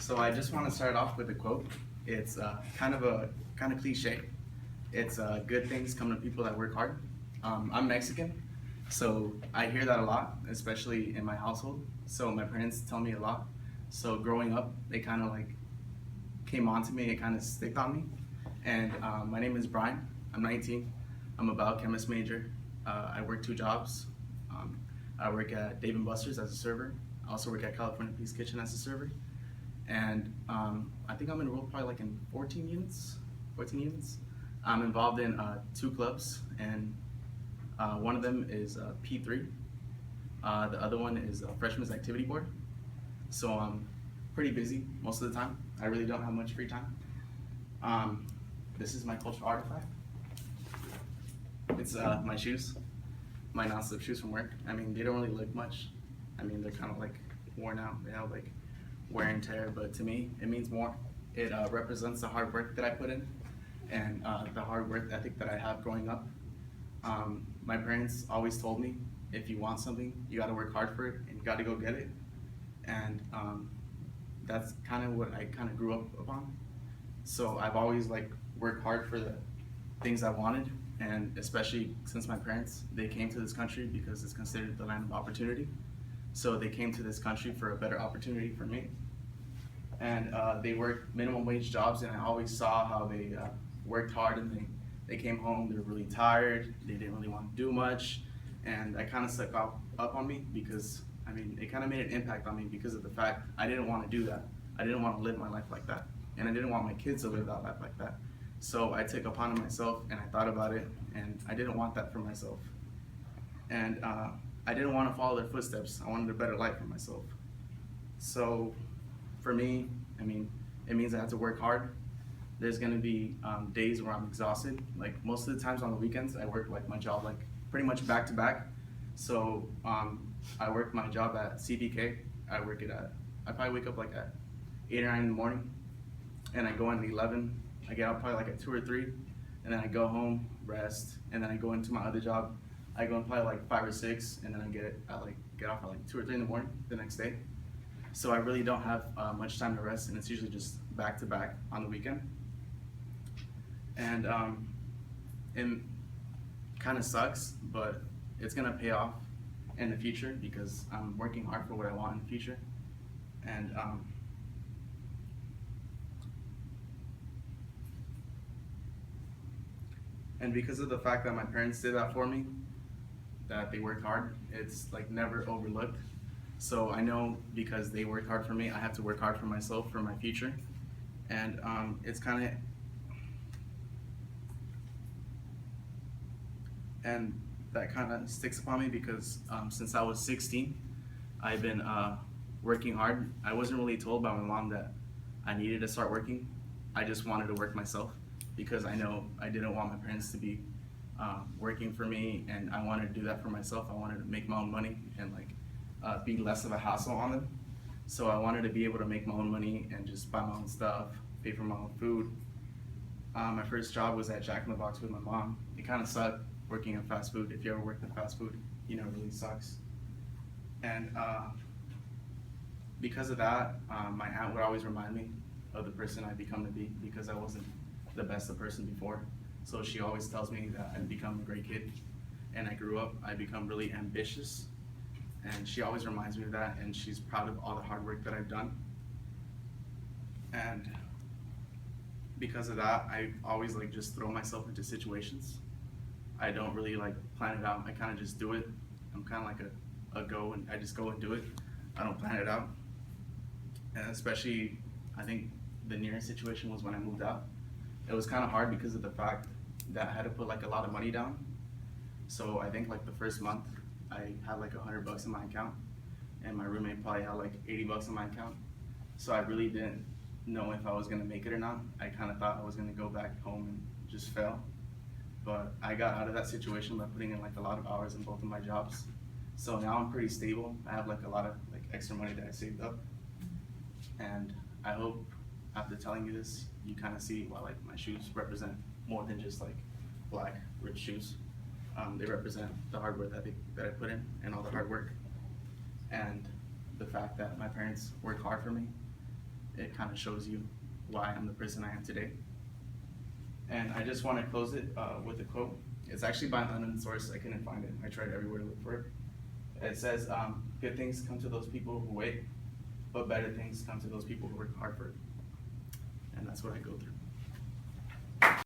So I just want to start off with a quote. It's kind of cliche. It's good things come to people that work hard. I'm Mexican, so I hear that a lot, especially in my household. So my parents tell me a lot. So growing up, they kind of like came onto me. It kind of sticked on me. And my name is Bryan. I'm 19. I'm a biochemist major. I work two jobs. Um, I work at Dave & Buster's as a server. I also work at California Peace Kitchen as a server. And I think I'm enrolled probably like in 14 units. 14 units. I'm involved in two clubs, and one of them is P3. The other one is Freshman's Activity Board. So I'm pretty busy most of the time. I really don't have much free time. This is my cultural artifact. It's my shoes, my non-slip shoes from work. I mean, they don't really look much. I mean, they're kind of like worn out. They have like wear and tear, but to me, it means more. It represents the hard work that I put in and the hard work ethic that I have growing up. My parents always told me, if you want something, you got to work hard for it and you got to go get it. And that's kind of what I kind of grew up upon. So I've always like worked hard for the things I wanted, and especially since my parents, they came to this country because it's considered the land of opportunity. So they came to this country for a better opportunity for me. And they worked minimum wage jobs, and I always saw how they worked hard, and they came home, they were really tired, they didn't really want to do much, and I kind of stuck up on me because, I mean, it kind of made an impact on me because of the fact I didn't want to do that. I didn't want to live my life like that, and I didn't want my kids to live that life like that. So I took upon it myself, and I thought about it, and I didn't want that for myself. And I didn't want to follow their footsteps. I wanted a better life for myself. So for me, I mean, it means I have to work hard. There's gonna be days where I'm exhausted. Like most of the times on the weekends, I work like my job like pretty much back to back. So I work my job at CBK. I probably wake up like at 8 or 9 in the morning, and I go in at 11. I get out probably like at 2 or 3, and then I go home, rest, and then I go into my other job. I go in probably like 5 or 6, and then I get off at like 2 or 3 in the morning the next day. So I really don't have much time to rest, and it's usually just back to back on the weekend. And it kind of sucks, but it's gonna pay off in the future because I'm working hard for what I want in the future. And because of the fact that my parents did that for me, that they worked hard, it's like never overlooked. So I know because they worked hard for me, I have to work hard for myself, for my future. And it's kind of, and that kind of sticks upon me because since I was 16, I've been working hard. I wasn't really told by my mom that I needed to start working. I just wanted to work myself because I know I didn't want my parents to be working for me, and I wanted to do that for myself. I wanted to make my own money and like be less of a hassle on them. So I wanted to be able to make my own money and just buy my own stuff, pay for my own food. My first job was at Jack in the Box with my mom. It kind of sucked working in fast food. If you ever worked in fast food, you know, it really sucks. And because of that, my aunt would always remind me of the person I become to be because I wasn't the best of person before. So she always tells me that I've become a great kid, and I grew up, I become really ambitious, and she always reminds me of that, and she's proud of all the hard work that I've done. And because of that, I always like just throw myself into situations. I don't really like plan it out. I kind of just do it. I'm kind of like a go, and I just go and do it. I don't plan it out. And especially, I think the nearest situation was when I moved out. It was kind of hard because of the fact that I had to put like a lot of money down. So I think like the first month I had like $100 in my account, and my roommate probably had like $80 in my account. So I really didn't know if I was gonna make it or not. I kind of thought I was gonna go back home and just fail. But I got out of that situation by putting in like a lot of hours in both of my jobs. So now I'm pretty stable. I have like a lot of like extra money that I saved up. And I hope after telling you this, you kind of see why like my shoes represent more than just like black ripped shoes. They represent the hard work that I put in and all the hard work, and the fact that my parents worked hard for me it kind of shows you why I'm the person I am today. And I just want to close it with a quote. It's actually by an unknown source. I couldn't find it. I tried everywhere to look for it. It says, good things come to those people who wait, but better things come to those people who work hard for it. And that's what I go through.